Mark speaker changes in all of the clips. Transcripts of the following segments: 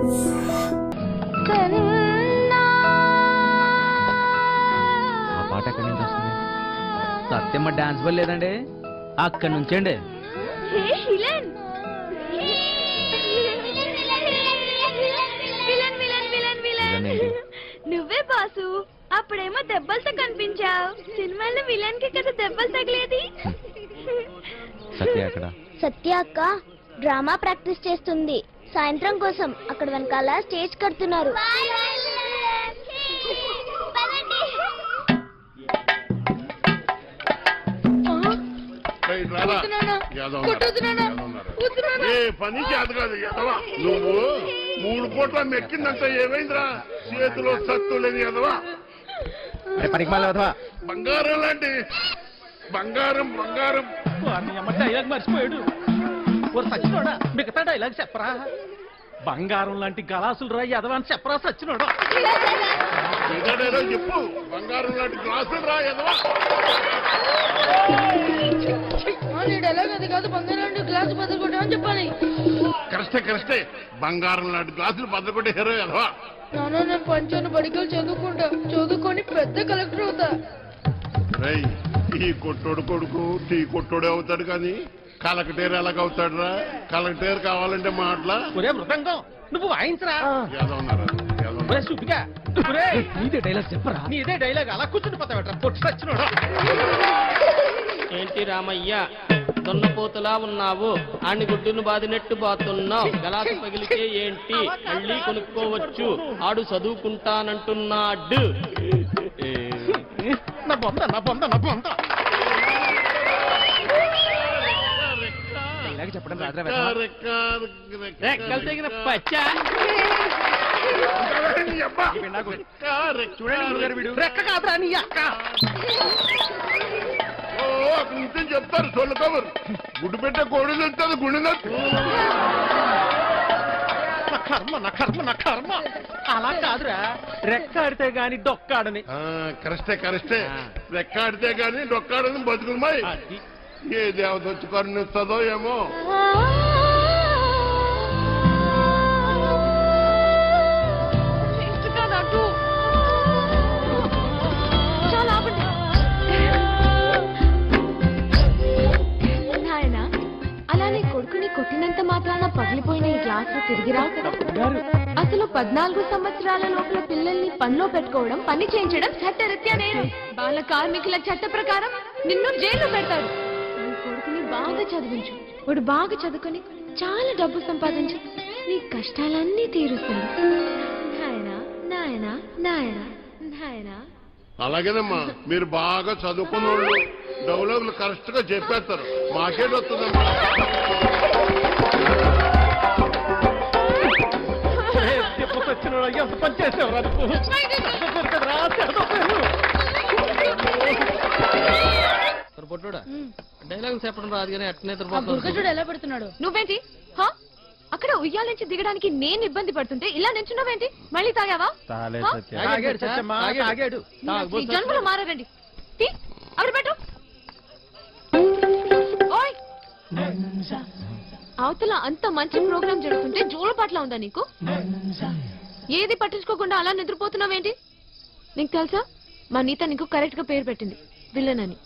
Speaker 1: ఆ పాట ఎక్కడి నుంచి వస్తుంది? సత్యమ్మ డాన్స్ వల్ల లేదండి, అక్కడి నుంచండి.
Speaker 2: నువ్వే బాసు, అప్పుడేమో దెబ్బలతో కనిపించావు. సినిమాలో విలన్ కి కదా దెబ్బలు తగిలేది.
Speaker 1: సత్య అక్కడ?
Speaker 2: సత్య అక్క డ్రామా ప్రాక్టీస్ చేస్తుంది. సాయంత్రం కోసం అక్కడ వెనకాల స్టేజ్ కడుతున్నారు.
Speaker 3: పని చేత కాదు ఎదవా, నువ్వు 3 పూట్ల మెక్కిందంటే ఏమైందిరా? చేతిలో సత్తు లేదు ఎదవా. బంగారం లాంటి బంగారం బంగారం
Speaker 4: డైలాగ్ మర్చిపోయాడు. మిగతా డైలాగ్ చెప్పరా? బంగారం లాంటి గలాసులు రా ఎదవా అని చెప్పరా సచ్చినోడు.
Speaker 3: చెప్పు, బంగారం లాంటి గ్లాసులు రా ఎదవా. కరెక్టే, బంగారం లాంటి గ్లాసులు బద్దకొట్టే హీరో ఎదవా.
Speaker 5: నేను పంచాను బడికలు చదువుకొని పెద్ద కలెక్టర్ అవుతా.
Speaker 3: ఈ కొట్టోడు కొడుకు టీ కొట్టోడే అవుతాడు కానీ కలెక్టర్ ఎలాగవుతాడు రా? కలెక్టర్ కావాలంటే మాటలా?
Speaker 4: ఒరే మృదంగం, నువ్వు వాయించరా. నీదే డైలాగ్ చెప్పరా. నీదే డైలాగ్ అలా కూర్చుని పోతావట్రా పొట్టు సచ్చినోడు.
Speaker 6: ఏంటి రామయ్య దొన్నపోతులా ఉన్నావు? ఆని గుడ్డును బాదినట్టు బాతున్నావు. గలాసు పగిలితే ఏంటి, మళ్ళీ కొనుక్కోవచ్చు. ఆడు చదువుకుంటానంటున్నాడు.
Speaker 4: నా బొంద చెప్పడం తగిన పచ్చ రెక్క కాదురా నీ అక్క.
Speaker 3: చెప్తారు సొల్లు కవర్. గుడ్డు పెట్టే కోడి తెలుస్తుంది, గుండె
Speaker 4: నా కర్మ. అలా కాదురా, రెక్కాడితే గాని డొక్కాడని.
Speaker 3: కరెక్టే. రెక్కాడితే గాని డొక్కాడని బతుకున్నాయి. ఏ దేవత వచ్చి కరుణిస్తుందో ఏమో.
Speaker 2: అలానే కొడుకుని కొట్టినంత మాత్రాన పగిలిపోయిన ఈ గ్లాసులు తిరిగి రావు కదా. అసలు 14 సంవత్సరాల లోపల పిల్లల్ని పనిలో పెట్టుకోవడం, పని చేయించడం చట్టరీత్యా నేరం. బాల కార్మికుల చట్ట ప్రకారం నిన్ను జైల్లో పెడతారు. కొడుకుని బాగా చదివించు. వాడు బాగా చదువుకొని చాలా డబ్బు సంపాదించు, నీ కష్టాలన్నీ తీరుస్తాడు. నాయనా.
Speaker 3: అలాగేనమ్మా, మీరు బాగా చదువుకున్న వాళ్ళు డెవలప్లు కరెక్ట్ గా చెప్పేస్తారు. మాకేట్ వస్తుందమ్మా.
Speaker 4: ఎంత పని చేసేవరా?
Speaker 6: పొట్టుడా డైలాగ్ చెప్పడం రాదు కానీ అట్నే
Speaker 5: ఎలా పెడుతున్నాడు?
Speaker 2: నువ్వేంటి అక్కడ ఉయ్యాల నుంచి దిగడానికి నేను ఇబ్బంది పడుతుంటే ఇలా నించున్నావేంటి? మళ్ళీ తాగావా? జన్మలో మారారండి. అక్కడ పెట్టు. అవతల అంత మంచి ప్రోగ్రాం జరుగుతుంటే జోలపాట్లా ఉందా నీకు? ఏది పట్టించుకోకుండా అలా నిద్రపోతున్నావేంటి? నీకు తెలుసా, మా నీత నీకు కరెక్ట్ గా పేరు పెట్టింది, విలన్ అని.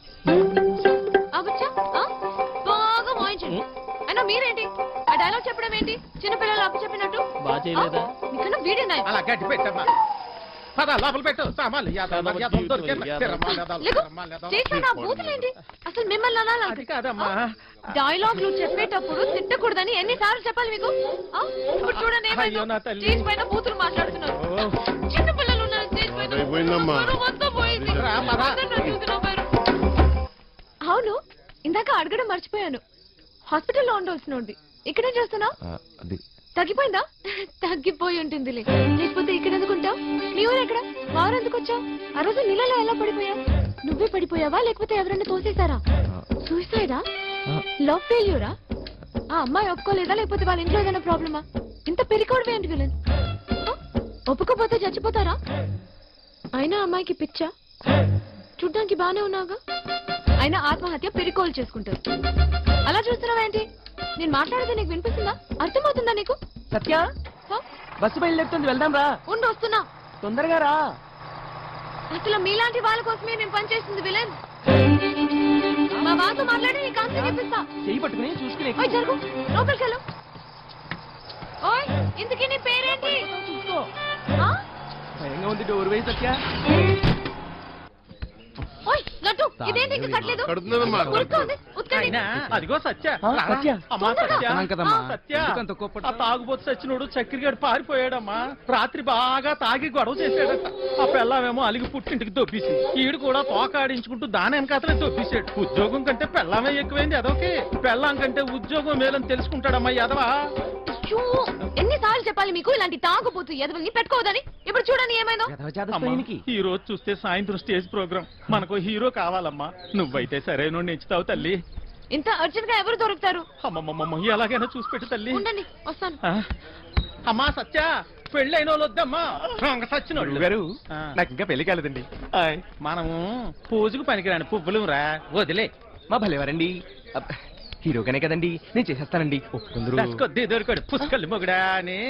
Speaker 2: బాగా వాయించండి. అయినా మీరేంటి ఆ డైలాగ్ చెప్పడం ఏంటి? చిన్నపిల్లలు అప్పు చెప్పినట్టు. నీకన్నా వీడియో అసలు మిమ్మల్ని అనాలి కాదమ్మా. డైలాగ్లు చెప్పేటప్పుడు తిట్టకూడదని ఎన్నిసార్లు చెప్పాలి మీకు? ఇప్పుడు చూడండి, స్టేజ్ పైన బూతులు మాట్లాడుతున్నారు. చిన్నపిల్లలు ఉన్నారు స్టేజ్ పైన. అవును, ఇందాక అడగడం మర్చిపోయాను. హాస్పిటల్లో ఉండవలసినోంది ఇక్కడేం చేస్తున్నావు? తగ్గిపోయిందా? తగ్గిపోయి ఉంటుంది. లేకపోతే ఇక్కడ ఎందుకుంటావు? నీ ఊరు ఎక్కడ? వారు ఎందుకు వచ్చావు? ఆ రోజు నీళ్ళలో ఎలా పడిపోయావు? నువ్వే పడిపోయావా లేకపోతే ఎవరైనా తోసేశారా? సూసైడా? లవ్ ఫెయిల్యూరా? ఆ అమ్మాయి ఒప్పుకోలేదా లేకపోతే వాళ్ళ ఇంట్లో ఏదైనా ప్రాబ్లమా? ఇంత పెరికోవడమే ఏంటి విలన్? ఒప్పుకోపోతే చచ్చిపోతారా? అయినా అమ్మాయికి పిచ్చా? చూడ్డానికి బానే ఉన్నావుగా. అయినా ఆత్మహత్య పెరికోలు చేసుకుంటారు. అలా చూస్తున్నావేంటి? నేను మాట్లాడితే నీకు వినిపిస్తుందా? అర్థమవుతుందా నీకు?
Speaker 4: సత్య
Speaker 6: బస్సు బయలుదేరుతుంది, వెళ్దాం రా.
Speaker 2: ఉండి వస్తున్నా.
Speaker 6: తొందరగా రా.
Speaker 2: అసలు మీలాంటి వాళ్ళ కోసమే నేను పనిచేస్తుంది విలన్. మా బాతో మాట్లాడి నీ కాన్సెప్ట్ చెప్పిస్తా.
Speaker 6: చెయ్యి పట్టుకుని చూసుకుని
Speaker 2: ఓయ్ జరుగు, లోపలికి వెళ్ళు. ఓయ్ ఇంతకీ నీ పేరేంటి?
Speaker 6: చూసుకో.
Speaker 2: ఆ?
Speaker 6: భయంగా ఉంది, డోర్ వేయి సత్య.
Speaker 2: ఓయ్ లడ్డు, ఇదేంటి ఇంకా కట్టలేదు?
Speaker 3: కడుతున్నానమ్మా.
Speaker 2: ఉరుక్కోండి, ఉత్కండి.
Speaker 4: అయినా అదిగో సత్య.
Speaker 6: ఆ, సత్య.
Speaker 4: అమ్మా సత్య.
Speaker 1: అన్నాం కదమ్మా.
Speaker 4: సత్య,
Speaker 1: ఎందుకంత కోపడ్డా?
Speaker 4: ఆ తాగుబోతు సచ్చినోడు చక్కెరగాడు పారిపోయాడమ్మా. రాత్రి బాగా తాగి గొడవ చేశాడట. ఆ పెళ్ళామేమో అలిగి పుట్టింటికి దొబ్బేసి, ఈడు కూడా తోకాడించుకుంటూ దాని వెనకాతలే దొబ్బేశాడు. ఉద్యోగం కంటే పెళ్ళామే ఎక్కువైంది అదొకే. పెళ్ళాం కంటే ఉద్యోగం మేలని తెలుసుకుంటాడమ్మా యాదవా.
Speaker 2: అయ్యో, ఎన్నిసార్లు చెప్పాలి మీకు ఇలాంటి తాగుపోతు ఎదవల్ని పెట్టుకోవద్దని? ఇప్పుడు చూడని ఏమైందో.
Speaker 4: అమ్మా, ఈ రోజు చూస్తే సాయంత్రం స్టేజ్ ప్రోగ్రామ్, మనకు హీరో కావాలమ్మా. నువ్వైతే సరైన నెచ్చుతావు తల్లి.
Speaker 2: ఇంత అర్జెంట్ గా ఎవరు దొరుకుతారు?
Speaker 4: అమ్మమ్మమ్మ, ఎలాగైనా చూసి పెట్టు తల్లి.
Speaker 2: ఉండండి, వస్తాను.
Speaker 4: ఆ? అమ్మా సత్య, పెళ్ళైన వాళ్ళు వద్దమ్మా. సచ్చినోళ్ళు
Speaker 6: గారు,
Speaker 4: ఆ.
Speaker 6: నాకు ఇంకా పెళ్లి కాలేదండి.
Speaker 4: మనము పూజకు పనికిరాని పువ్వులు రా, వదిలే.
Speaker 6: మా భలేవారండి. అబ్బ, హీరోగానే కదండి, నేను చేసేస్తానండి. ఒప్పుకుందరు.
Speaker 4: కొద్ది దొరికాడు పుష్కలు మొగుడా అని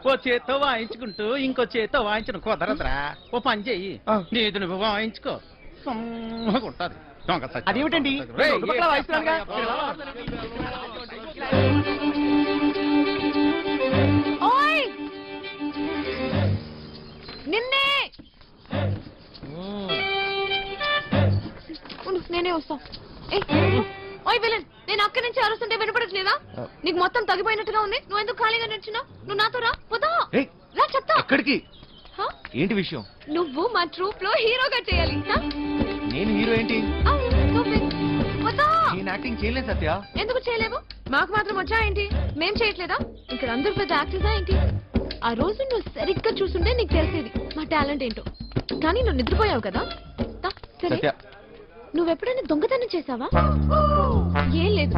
Speaker 4: ఓ చేత్తో వాయించుకుంటూ ఇంకో చేత్తో వాయించిన కుదరదురా. ఓ పని చెయ్యి,
Speaker 6: ఆ.
Speaker 4: నీది నువ్వు వాయించుకో, సమ్మగుంటది. దొంగ సచ్చిన.
Speaker 6: అదేమిటండి?
Speaker 4: రేయ్,
Speaker 6: రెండు పక్కల వాయిస్తున్నానుగా.
Speaker 2: ఓయ్ నిన్నే. ఉండు, నేనే వస్తా. ఏయ్, ఓయ్ విలన్, నేను అక్కడి నుంచి అరుస్తుంటే వినపడట్లేదా? నీకు మొత్తం తగ్గిపోయినట్టుగా ఉంది. నువ్వు ఎందుకు ఖాళీగా నడుచున్నావు? నువ్వు నాతో రా, పోతా.
Speaker 6: ఏయ్,
Speaker 2: రా చెప్తా.
Speaker 6: ఎక్కడికి?
Speaker 2: హ?
Speaker 6: ఏంటి విషయం?
Speaker 2: నువ్వు మా ట్రూప్ లో హీరోగా చేయాలి. హ?
Speaker 6: నేను హీరో ఏంటి?
Speaker 2: అవును, నువ్వే. పోతా.
Speaker 6: నేను యాక్టింగ్ చేయలేదు సత్య.
Speaker 2: ఎందుకు చేయలేవు? మాకు మాత్రం వచ్చా ఏంటి? మేం చేయట్లేదా? ఇక్కడ అందరు పెద్ద యాక్టర్సా ఏంటి? ఆ రోజు నువ్వు సరిగ్గా చూసుంటే నీకు తెలిసేది మా టాలెంట్ ఏంటో. కానీ నువ్వు నిద్రపోయావు కదా. దా, సరే,
Speaker 6: సత్య,
Speaker 2: నువ్వెప్పుడైనా దొంగతనం చేసావా? ఏం లేదు,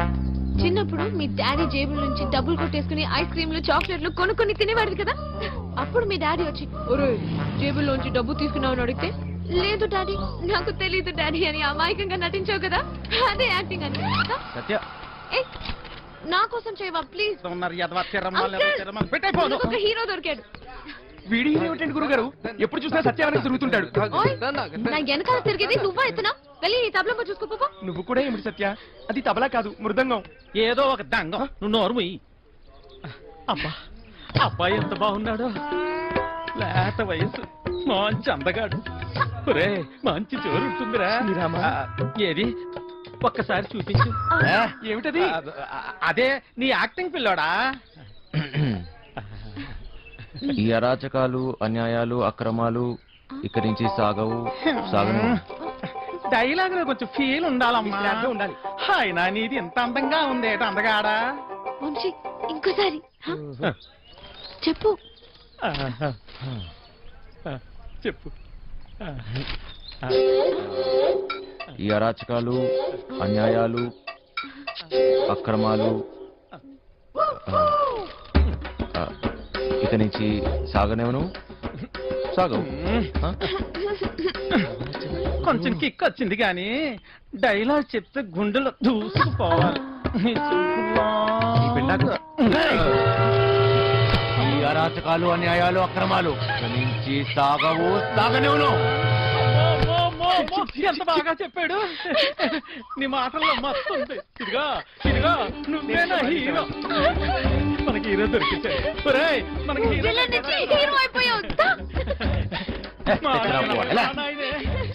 Speaker 2: చిన్నప్పుడు మీ డాడీ జేబుల నుంచి డబ్బులు కొట్టేసుకుని ఐస్ క్రీమ్లు చాక్లెట్లు కొనుక్కొని తినేవాడివి కదా. అప్పుడు మీ డాడీ వచ్చి ఒరే జేబుల్లోంచి డబ్బు తీసుకున్నావు అని అడిగితే, లేదు డాడీ, నాకు తెలీదు డాడీ అని అమాయకంగా నటించావు కదా. అదే యాక్టింగ్ అని. దా.
Speaker 6: సత్య.
Speaker 2: ఏయ్, నా కోసం చేయవా ప్లీజ్?
Speaker 4: ఉన్నారు యదవ తిరమల
Speaker 2: అంకుల్,
Speaker 4: తిరమల. పెట్టైపోను.
Speaker 2: నీకు ఒక హీరో దొరికాడు.
Speaker 6: వీడి హీరో ఏమిటండి గురుగారు? ఎప్పుడు చూసినా సత్యావనికి తిరుగుతుంటాడు.
Speaker 2: ఓయ్, నా వెనకాల తిరిగేది నువ్వా ఎత్తునా? వెళ్ళి నీ తబలమ్మ చూసుకోపో.
Speaker 6: నువ్వు కూడా ఏమిటి సత్య? అది తబలా కాదు, మృదంగం.
Speaker 4: ఏదో ఒక దంగం, నువ్వు నోరు ముయ్యి. అబ్బా, అబ్బాయి ఎంత బాగున్నాడో. లేత వయసు, మంచి అందగాడు. ఒరే, మంచి జోరు ఉంటుందిరా.
Speaker 6: శ్రీరామ.
Speaker 4: ఏది ఒక్కసారి చూపించు.
Speaker 6: ఏమిటది?
Speaker 4: అదే నీ యాక్టింగ్ పిల్లోడా.
Speaker 7: ఈ అరాచకాలు, అన్యాయాలు, అక్రమాలు ఇక్కడి నుంచి సాగను.
Speaker 4: డైలాగ్ లో కొంచెం ఫీల్ ఉండాలమ్మా.
Speaker 6: శ్రద్ధ ఉండాలి.
Speaker 4: అయినా నీది ఇంత అందంగా ఉంది అందగాడా.
Speaker 2: వంశీ, ఇంకోసారి హ? చెప్పు.
Speaker 4: చెప్పు.
Speaker 7: ఈ అరాచకాలు, అన్యాయాలు, అక్రమాలు ఇక నుంచి సాగనేవను. సాగవు. ఆ?
Speaker 4: కొంచెం కిక్ వచ్చింది కానీ డైలాగ్ చెప్తే గుండెలో దూసుకుపోవాలి.
Speaker 6: ఈ పిండాకు.
Speaker 7: ఈ అరాచకాలు, అన్యాయాలు, అక్రమాలు ఇక నుంచి సాగనేవను.
Speaker 4: ఎంత బాగా చెప్పాడు. నీ మాటల్లో మస్తు ఉంది. ఇదిగా నువ్వేనా హీరో. మనకి హీరో దొరికించాడు. ఒరేయ్, మనకి హీరో
Speaker 2: విలన్ నుంచి హీరో అయిపోయావు. దా.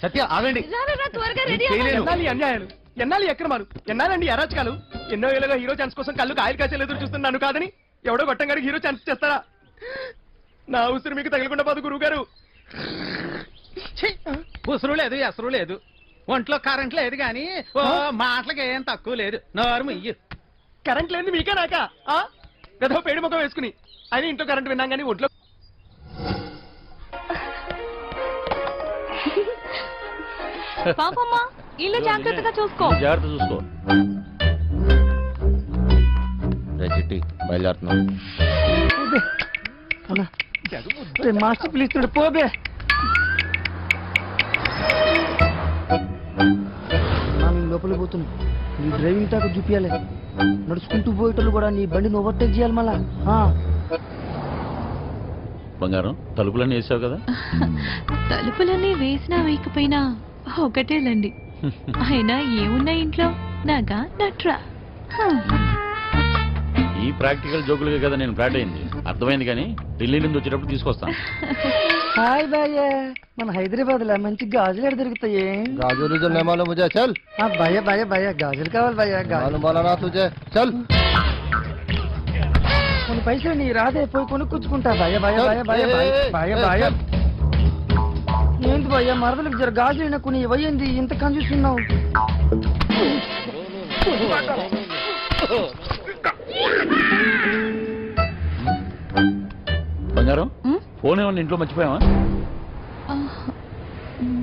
Speaker 7: సత్య ఆగండి.
Speaker 2: రా, రా, రా, త్వరగా రెడీ
Speaker 7: చేయలేను.
Speaker 6: ఎన్నాలి అన్యాయాలు, ఎన్నాలి అక్రమాలు, ఎన్నాలండి అరాచకాలు. ఎన్నో ఏళ్ళుగా హీరో ఛాన్స్ కోసం కళ్ళు కాయలు కాసేలు ఎదురు చూస్తున్నాను కాదని ఎవడో గొట్టంగాడికి హీరో ఛాన్స్ చేస్తారా? నా ఉసిరు మీకు తగలకుండా పోదు గురువు గారు.
Speaker 4: ఉసురు లేదు, ఎసరు లేదు, ఒంట్లో కరెంట్ లేదు కానీ ఓ మాటలకి ఏం తక్కువ లేదు. నోరు ముయ్యి.
Speaker 6: కరెంట్ లేదు మీకే నాకా? గదో పేడి ముఖం వేసుకుని అని ఇంట్లో కరెంట్ విన్నాం కానీ ఒంట్లో.
Speaker 2: పాపమ్మా, ఇల్లు జాగ్రత్తగా చూసుకో.
Speaker 7: జాగ్రత్త చూసుకో. చిట్టి బయలుదేరుతున్నాం.
Speaker 6: మాస్టర్ పిలుస్తున్నాడు, పోబే.
Speaker 8: లోపల పోతుంది. నీ డ్రైవింగ్ టాక్ చూపించాలి. నడుచుకుంటూ పోయేటోళ్ళు కూడా నీ బండిని ఓవర్టేక్ చేయాలి మళ్ళా.
Speaker 9: బంగారం తలుపులన్నీ వేసావు కదా?
Speaker 2: తలుపులన్నీ వేసినా వేయకపోయినా ఒకటేలండి. అయినా ఏమున్నా ఇంట్లో నాగా నట్రా.
Speaker 9: ఈ ప్రాక్టికల్ జోకులుగా కదా నేను ఫ్లాట్ అయింది. అర్థమైంది, కానీ ఢిల్లీ నుంచి వచ్చేటప్పుడు తీసుకొస్తాను.
Speaker 8: హాయ్ భయ్య, మన హైదరాబాద్ లో మంచి గాజులు ఎక్కడ దొరుకుతాయి?
Speaker 6: గాజులు जो नहीं मालूम मुझे चल
Speaker 8: భయ్య భయ్య భయ్య గాజులు కావాలి భయ్య.
Speaker 6: मालूम वाला ना तुझे चल
Speaker 8: కొన్ని పైసలు నీ రాదే పోయి కొనుక్కొచ్చుకుంటా భయ్య భయ్య భయ్య భయ్య భయ్య భయ్య. ఏంటి భయ్య మరదలకు జర గాజులు కొన్ని ఇవ్వయింది, ఇంత కన్ఫ్యూస్తున్నావు?
Speaker 9: బంగారం ఫోన్ ఏమన్నా ఇంట్లో మర్చిపోయావా?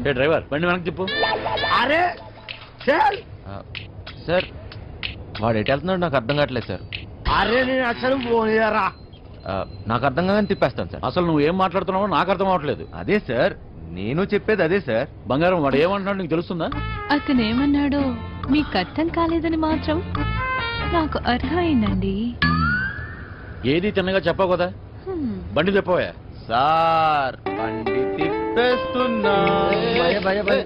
Speaker 9: ఏ డ్రైవర్ బండి వెనక్కి చెప్పు.
Speaker 6: అరే చల్
Speaker 7: సార్ వాడు ఎటు వెళ్తున్నాడు నాకు అర్థం కావట్లేదు సార్.
Speaker 6: అరే నేను అసలు పోనీయరా.
Speaker 7: నాకు అర్థం కాదని తిప్పేస్తాను సార్.
Speaker 9: అసలు నువ్వు ఏం మాట్లాడుతున్నావో నాకు అర్థం అవ్వట్లేదు.
Speaker 7: అదే సార్ నేను చెప్పేది అదే సార్.
Speaker 9: బంగారం వాడు ఏమంటున్నాడు నీకు తెలుస్తుందా?
Speaker 2: అతనేమన్నాడో మీకు అర్థం కాలేదని మాత్రం నాకు అర్థమైందండి.
Speaker 9: ఏది తిన్నగా చెప్పావు కదా, బండి చెప్పవా?
Speaker 7: సార్ బండి తిప్పేస్తున్నా.
Speaker 8: భయ్య భయ్య భయ్య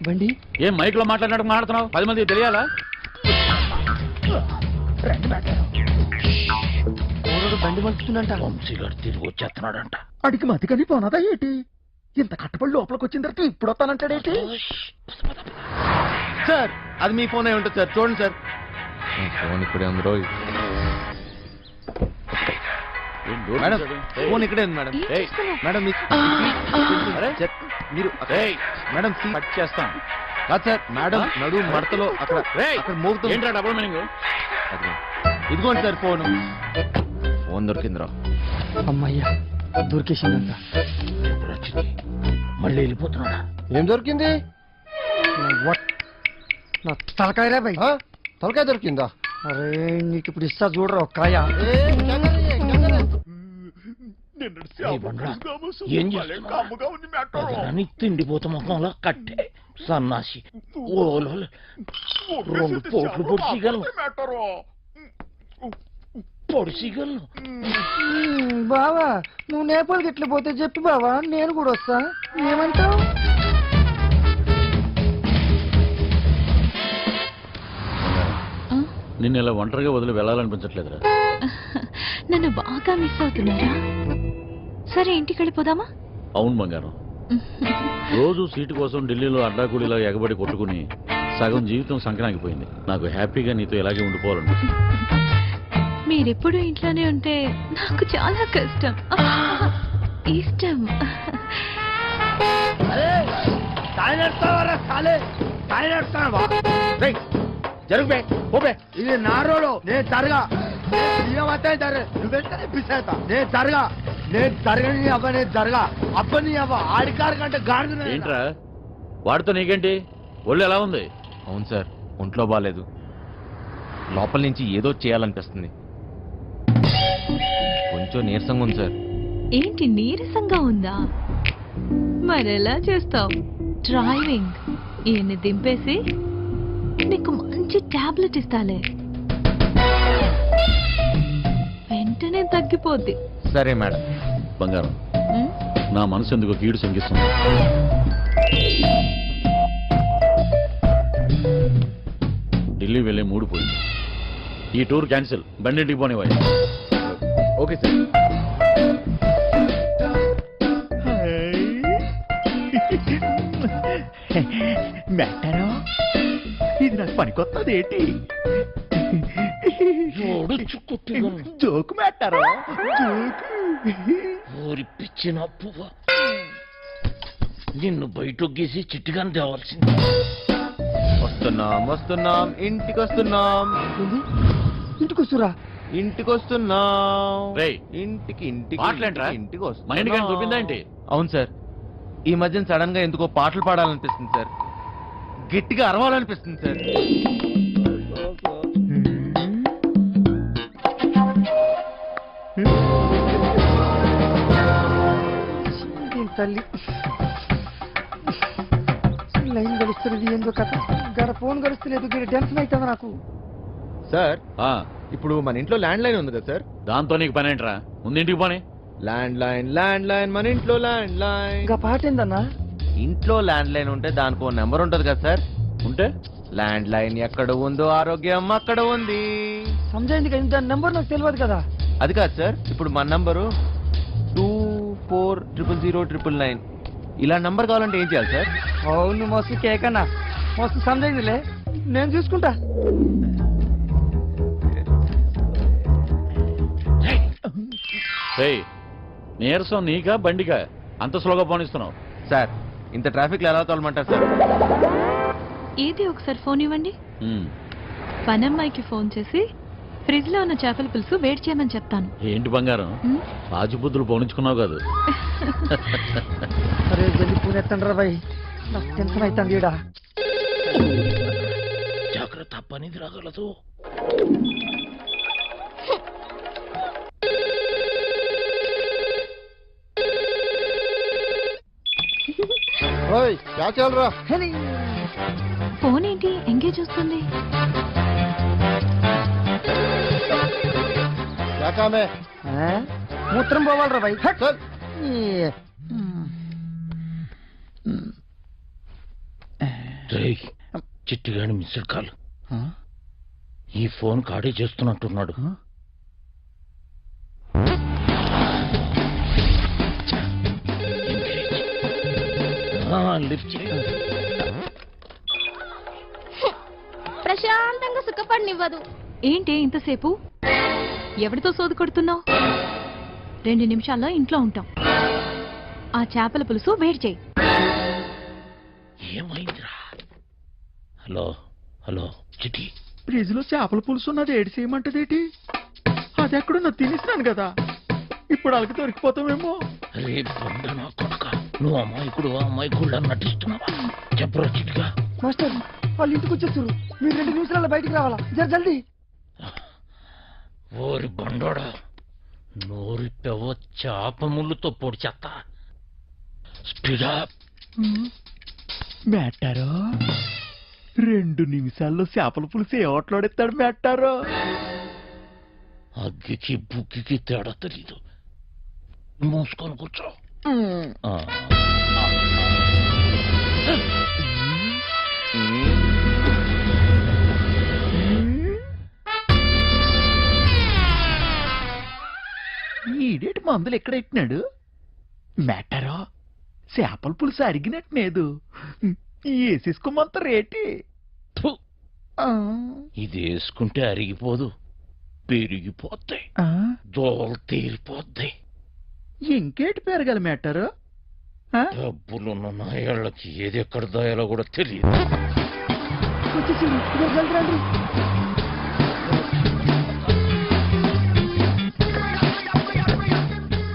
Speaker 8: బండి
Speaker 9: ఏం మైక్ లో మాట్లాడినట్టు మాట్లాడుతున్నావు? 10 మందికి తెలియాలా?
Speaker 8: బండి మలుపుతుందంట.
Speaker 4: వంశీగారు తిరిగి వచ్చేస్తున్నాడంట. అడిగి మతికని పోనదా ఏంటి? ఇంత కట్టబడి లోపలికి వచ్చిన తర్వాత ఇప్పుడు వస్తానంటాడేంటి?
Speaker 7: సార్ అది మీ ఫోన్ అయి ఉంటుంది సార్, చూడండి సార్. ఫోన్ ఇక్కడే ఉంది రోయ్.
Speaker 9: ఏం డోర్
Speaker 7: మేడం
Speaker 9: తీశాడు?
Speaker 7: ఫోన్ ఇక్కడే ఉంది మేడం.
Speaker 2: ఏం చేస్తున్నావ్?
Speaker 7: మేడం
Speaker 9: అరే,
Speaker 7: మీరు
Speaker 9: ఏయ్,
Speaker 7: మేడం
Speaker 9: కట్ చేస్తాను.
Speaker 7: కాదు సార్, మేడం నడు మడతలో అక్కడ
Speaker 9: ఏయ్,
Speaker 7: అక్కడ మోగుతుంది.
Speaker 9: ఏంట్రా డబుల్ మీనింగ్?
Speaker 7: ఇదిగోండి సార్ ఫోన్. ఫోన్ దొరికిందిరా.
Speaker 8: అమ్మయ్యా దొరికేసిందంట.
Speaker 4: మళ్ళీ వెళ్ళిపోతున్నాడా?
Speaker 6: ఏం దొరికింది?
Speaker 8: నా తలకాయరా భయ్.
Speaker 6: తలకాయ దొరికిందా?
Speaker 8: అరే నీకు ఇప్పుడు ఇస్తా చూడరా ఒక్కాయ.
Speaker 4: ఏం చేస్తున్నావు? తిండిపోత ముఖంలో కట్టే సన్నాసి ఓలో 2 పోట్లు పొడిచిగలను. పొడిచిగలను.
Speaker 8: బావా నువ్వు నేపాల్కి ఎట్లా పోతే చెప్పి బావా, నేను కూడా వస్తా. ఏమంటావు?
Speaker 9: నిన్ను ఇలా ఒంటరిగా వదిలి వెళ్ళాలనిపించట్లేదురా.
Speaker 2: నన్ను బాగా మిస్ అవుతున్నారా? సరే ఇంటికి వెళ్ళిపోదామా?
Speaker 9: అవును బంగారం, రోజు సీటు కోసం ఢిల్లీలో అడ్డాకుడిలా ఎగబడి కొట్టుకుని సగం జీవితం సంకనాగిపోయింది. నాకు హ్యాపీగా నీతో ఇలాగే ఉండిపోవాలండి.
Speaker 2: మీరెప్పుడు ఇంట్లోనే ఉంటే నాకు చాలా కష్టం. ఇష్టం.
Speaker 6: జరుగుబే ఓబే ఇది నా రోడు. నేను జరగా నువ్వెంత పిసేత. నేను జరగా నేను జరగని అవ్వ. నేను జరగా అబ్బని అవ్వ. ఆడికారు కంటే గాడిద.
Speaker 9: ఏంట్రా వాడితో నీకేంటి? ఒళ్ళు ఎలా ఉంది?
Speaker 7: అవును సార్, ఒంట్లో బాగాలేదు. లోపల నుంచి ఏదో చేయాలనిపిస్తుంది. కొంచెం నీరసంగా ఉంది సార్.
Speaker 2: ఏంటి నీరసంగా ఉందా? మరెలా చేస్తావు? డ్రైవింగ్ ఈయన్ని దింపేసి నీకు మంచి టాబ్లెట్ ఇస్తాలే, వెంటనే తగ్గిపోద్ది.
Speaker 7: సరే మేడం.
Speaker 9: బంగారం, నా మనసు ఎందుకో కీడు శంకిస్తుంది. ఢిల్లీ వెళ్ళే మూడు పోయింది. ఈ టూర్ క్యాన్సిల్. బండింటికి పోనివ్వాలి.
Speaker 7: Okay sir.
Speaker 4: మెట్టరో ఇది నాకు పనికొత్తది ఏంటి? జోకు మెట్టారో ఊరి పిచ్చిన పువ్వ. నిన్ను బయటొగ్గేసి చిట్టుగాని తేవాల్సింది.
Speaker 7: వస్తున్నాం వస్తున్నాం ఇంటికి వస్తున్నాం.
Speaker 8: ఇంటికి వస్తురా?
Speaker 7: ఇంటికి వస్తున్నాం.
Speaker 9: రేయ్,
Speaker 7: ఇంటికి ఇంటికి
Speaker 9: పాటలేంట్రా?
Speaker 7: ఇంటికి
Speaker 9: మా ఇంటికి ఏం దొబ్బిందా ఏంటి?
Speaker 7: అవును సార్, ఈ మధ్యన సడన్ గా ఎందుకో పాటలు పాడాలనిపిస్తుంది సార్. గట్టిగా అరవాలనిపిస్తుంది సార్.
Speaker 8: తల్లి లైన్ గడుస్తున్నది ఏందో కథ. గడ ఫోన్ గడుస్తలేదు, టెన్షన్ అవుతుంది నాకు.
Speaker 7: సార్
Speaker 9: ఆ,
Speaker 7: ఇప్పుడు మన ఇంట్లో ల్యాండ్ లైన్ ఉంది కదా సార్.
Speaker 9: దాంతో నీకు పని ఏంట్రా? ముందు ఇంటికి పోనీ.
Speaker 7: ల్యాండ్ లైన్ మన ఇంట్లో ల్యాండ్ లైన్.
Speaker 8: ఇంకా పాట ఏందన్నా?
Speaker 7: ఇంట్లో ల్యాండ్ లైన్ ఉంటే దానికి ఓ నెంబర్ ఉంటది కదా సార్.
Speaker 9: ఉంటే
Speaker 7: ల్యాండ్ లైన్ ఎక్కడ ఉందో ఆరోగ్యం అక్కడ ఉంది.
Speaker 8: సమజైంది కదా, దాని నెంబర్ నాకు తెలియదు కదా.
Speaker 7: అది కాదు సార్, ఇప్పుడు మన నంబరు 240009. ఇలా నంబర్ కావాలంటే ఏం చేయాలి సార్?
Speaker 8: అవును మస్తు కేక్ అన్నా, మస్తు సమజైందిలే, నేను చూసుకుంటా.
Speaker 9: రేయ్, నీరసం నీకా బండికా అంత స్లోగా పోనిస్తున్నావు?
Speaker 7: సార్ ఇంత ట్రాఫిక్ లో ఎలా తోలమంటారు సార్?
Speaker 2: ఏది ఒకసారి ఫోన్ ఇవ్వండి.
Speaker 9: ఉమ్,
Speaker 2: పనమ్మాయికి ఫోన్ చేసి ఫ్రిడ్జ్ లో ఉన్న చేపల పులుసు వేడి చేయమని చెప్తాను.
Speaker 9: ఏంటి బంగారం, రాజుబుద్ధులు పోనించుకున్నావు కాదు?
Speaker 8: అరే జల్ది పూణె ఎత్తండ్రా బాయ్, నాకు టెన్షన్ అవుతుంది ఈడ.
Speaker 9: జాగ్రత్త, పనిది రాగలదు.
Speaker 2: ఫోన్ ఏంటి ఎంగేజ్ వస్తుంది?
Speaker 8: ఆ? మూత్రం పోవాలరా బాయ్. హట్. ఈ.
Speaker 9: చిట్టిగాని మిస్డ్ కాల్. ఈ ఫోన్ కాడే చేస్తున్నట్టున్నాడు. లిఫ్ట్ చేయి.
Speaker 5: ప్రశాంతంగా సుఖపడినివ్వదు.
Speaker 2: ఏంటి ఇంతసేపు? ఎవరితో సోది కొడుతున్నావు? 2 నిమిషాల్లో ఇంట్లో ఉంటాం. ఆ చేపల పులుసు వేడి చేయి.
Speaker 9: ఏమైందిరా? హలో హలో చిట్టి,
Speaker 4: ఫ్రిడ్జ్ లో చేపల పులుసు ఉన్నది ఏడు చేయమంటదేటి? అది ఎక్కడున్నా తినేసినాను కదా, ఇప్పుడు వాళ్ళకి దొరికిపోతామేమో.
Speaker 9: రే బండ నా కొడుక, నువ్వు అమ్మాయికుడు నటిస్తున్నావా? చెప్పరా చిట్టిగా.
Speaker 8: మాస్టర్ వాళ్ళు ఇంటికి వచ్చేస్తారు, మీరు 2 నిమిషాల్లో బయటికి రావాలా, జల్దీ.
Speaker 9: ఓరి బండోడా, నోరిపెవ చేప ముళ్ళుతో పొడి చెత్త. స్పీడా.
Speaker 4: మేటారో 2 నిమిషాల్లో చేపల పులుసు ఏ ఓట్లాడేస్తాడు మేటారో?
Speaker 9: అగ్గికి బుగ్గికి తేడా తెలీదు. మూసుకొని కూర్చో.
Speaker 4: ఈడేటి మందులు ఎక్కడెట్టినాడు మేటారో? చేపల పులుసు అరిగినట్లేదు, వేసేసుకోమంత రేటి.
Speaker 9: ఫు, ఇది వేసుకుంటే అరిగిపోదు, పెరిగిపోతాయి, దోలు తీరిపోద్ది.
Speaker 4: ఇంకేటి పెరగాలి మేటారో?
Speaker 9: డబ్బులున్న నాయాళ్ళకి ఏది ఎక్కడ దాయాలో కూడా తెలియదు.
Speaker 8: వచ్చేసారు, జల్దీ రండి.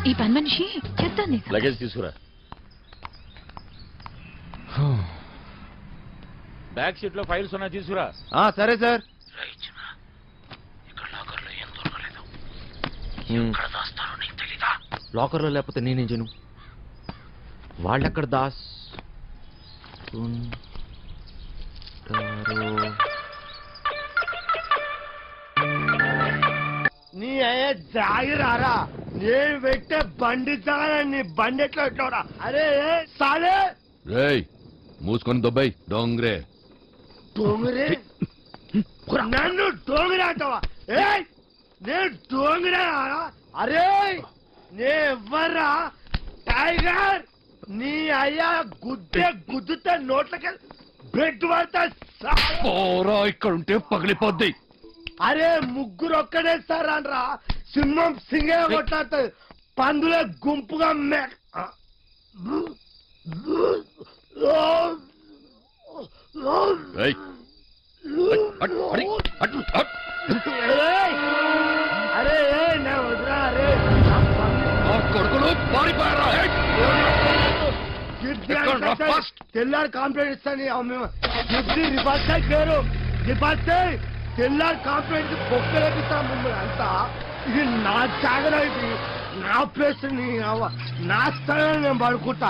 Speaker 2: ఈ పని మనిషి చెప్తాను.
Speaker 9: లగేజ్ తీసుకురా. బ్యాక్ సీట్ లో ఫైల్స్ ఉన్నాయి, తీసుకురా.
Speaker 7: సరే సార్.
Speaker 9: ఇక్కడ లాకర్లో ఏం దొరకలేదు. ఎక్కడ దాస్తారో నీకు తెలీదా?
Speaker 7: లాకర్లో లేకపోతే నేనేం చేయను? వాళ్ళెక్కడ దాస్
Speaker 6: నీ అయ్యే జాగిరారా, నేను పెట్టే బండి నీ బండి ఎట్లా పెట్టావురా? అరే సాలే
Speaker 3: రేయ్ మూసుకొని దొబ్బాయి డోంగ్రే.
Speaker 6: డోంగురే నన్ను డోంగురే అంటావా? నేను డోంగురే? అరే నే ఎవ్వర్రా టైగర్, నీ అయ్యా గుద్దుతే నోట్లకి బ్రెడ్ పడతా.
Speaker 3: ఇక్కడ ఉంటే పగిలిపోద్ది.
Speaker 6: అరే ముగ్గురు ఒక్కడేస్తారా రా, సింహం సింగే కొట్లాడుతుంది, పందులే గుంపుగా అరే నా వదిరా. అరే
Speaker 3: కొడుకులు పారిపోయారా?
Speaker 6: తెల్లారి కాంప్లైంట్ ఇస్తాను. రిపాస్ పేరు రిపాస్ తెల్లారి కాంప్లైంట్ పొక్కలేపిస్తా మిమ్మల్ని అంతా. ఇది నా జాగ్రత్త, ఇది నా ప్లేస్, నా స్థలం నేను పడుకుంటా.